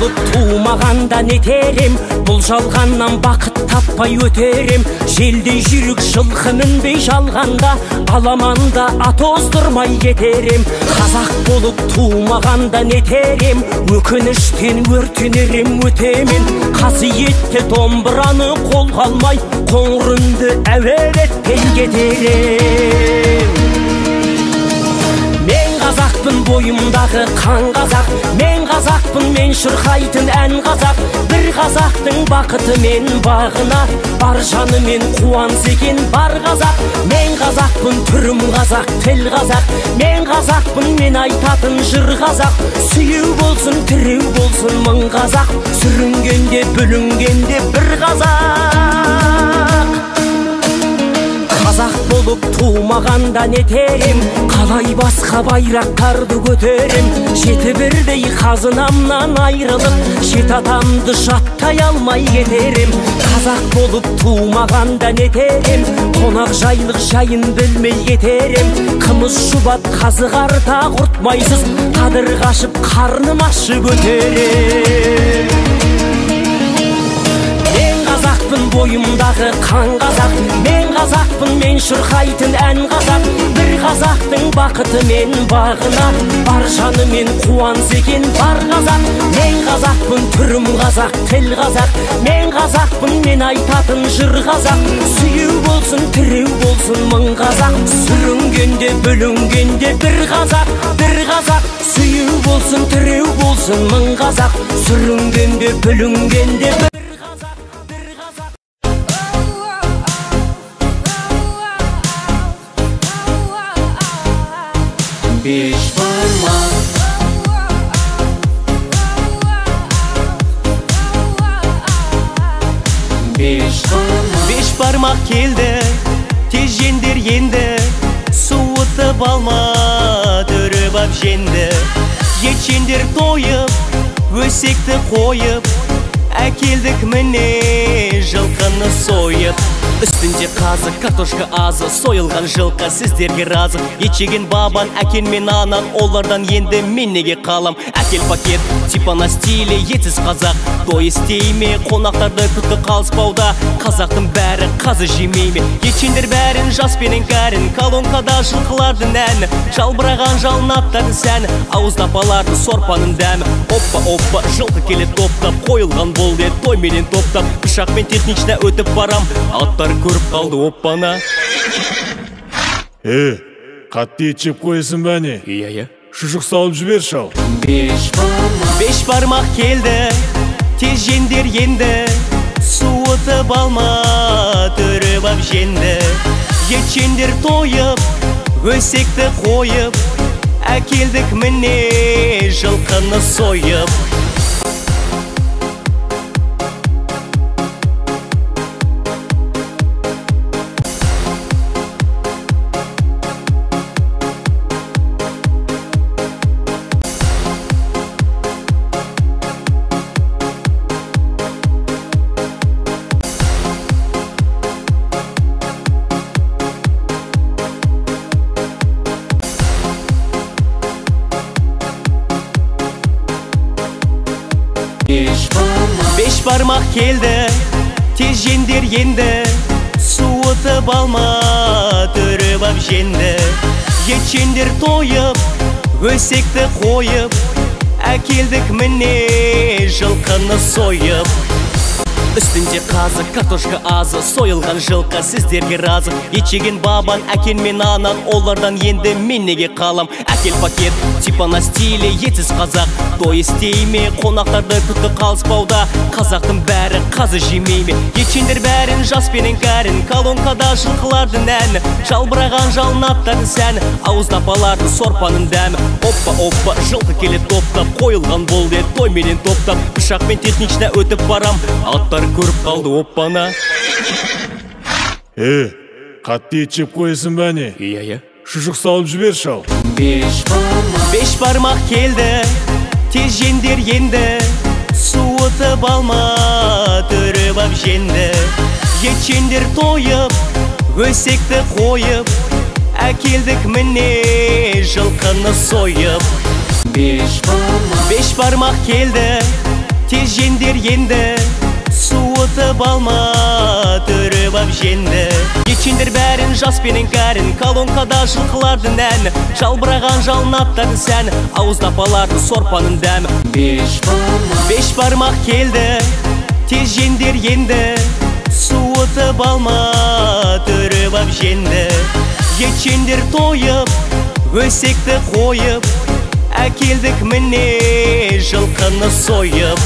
болып туымағанда нетерем, бұл жалғаннан бақыт таппай өтерем. Желдей жүрік жылқы мінбей жалғанда, аламанда ат оздырмай кетерем. Қазақ болып туымағанда нетерем, өкініштен өртенерем өтемен. Қасиетті домбыраны қолға алмай, қоңыр үнді әуелеттен кетерем. Мен қазақпын, бойымдағы қан қазақ, мен қазақпын, мен шырқайтын ән қазақ. Бір қазақтың бақыты мен бағына, бар жанымен қуанса екен бар қазақ. Мен қазақпын, түрім қазақ, тіл қазақ, мен қазақпын, мен айтатын жыр қазақ. Сүйеу болсын, тіреу болсын мың қазақ, сүрінгенде бүлінгенде бір қазақ. Қазақ болып туымағанда нетерем, қалай басқа байрақтарды көтерем. Жеті бірдей қазынамнан айрылып, жет атамды жаттай алмай кетерем. Қазақ болып туымағанда нетерем, қонақ жайлық жайын білмей кетерем. Қымыз шұбат қазы қарта құртмайсыз, қадыр қашып қарным ашып өтерем. Қазақпын, бойымдағы қан қазақ, мен қазақпын, мен шырқайтын ән қазақ. Бір қазақтың бақыты мен бағына, бар жанымен қуанса екен бар қазақ. Мен қазақпын, түрім қазақ, тіл қазақ, мен қазақпын, мен айтатын жыр қазақ. Сүйеу болсын, тіреу болсын мың қазақ, сүрінгенде бүлінгенде бір қазақ, бір қазақ. Сүйеу болсын, тіреу болсын мың қазақ, сүрінгенде бүлінгенде бір. Беш бармақ, беш бармақ, беш бармақ келді, тез жеңдер енді, суытып алма, түріп ап женді. Етшендер тойып, өсекті қойып, әкелдік міне жылқыны сойып. Үстінде қазы, картошка азы, сойылған жылқы сіздерге разы. Етшеген бабан, әкен мен анан, олардан енді мен неге қалам. Әкел пакет, типа на стиле, етсіз қазақ. Той істейме, қонақтарды күтті қалыспауда. Қазақтың бәрі қазы жемейме. Етшендер бәрін жаспенен кәрін, колонкада жылқылардың әні, жалбыраған жалнаттардың сәні, ауыздапаларды сорпаның дәмі. Оппа, жылқы келет топтап, қойылған бол дед, той менен топтап. Пышақпен технична өтіп барам, аттар көріп қалды оппана. Қатты ет жеп қойсын бә не? Иә. Шұжық салып жібер шау. Беш бармақ келді, тез жеңдер енді, суытып алма, түріп ап женді. Етшендер тойып, өсекті қойып, әкелдік міне жылқыны сойып. Беш бармақ келді, тез жеңдер енді, суытып алма, түріп ап женді. Етшендер тойып, өсекті қойып, әкелдік міне жылқыны сойып. Үстінде қазы, картошка азы, сойылған жылқы сіздерге разы. Етшеген бабан, әкен мен анан, олардан енді мен неге қалам. Әкел пакет, типа на стиле, етсіз қазақ. Той істейме, қонақтарды күтті қалыспауда. Қазақтың бәрі қазы жемейме. Етшендер бәрін жаспенен кәрін, колонкада жылқылардың әні, жалбыраған жалнаттардың сәні, ауыздапалардың сорпаның дәмі. Оппа, жылқы келет топтап, қойылған бол дед, той менен топтап. Пышақпен технична өтіп барам, аттар көріп қалды оппана. Қатты ет жеп қойсын бә не? Иә. Шұжық салып жібер шау. Беш бармақ келді, тез жеңдер енді, суытып алма, түріп ап женді. Етшендер тойып, өсекті қойып, әкелдік міне жылқыны сойып. беш бармақ, беш бармақ келді, тез жеңдер енді, суытып алма, түріп ап женді. Ечендер бәрін жаспенен кәрін, колонкада жылқылардың ән, жалбыраған жалын сән, ауыздап алардың сорпаның дәм. Беш бармақ келді, тез жеңдер енді, суытып алма, түріп ап женді. Ечендер тойып, өсекті қойып, әкелдік міне жылқыны сойып.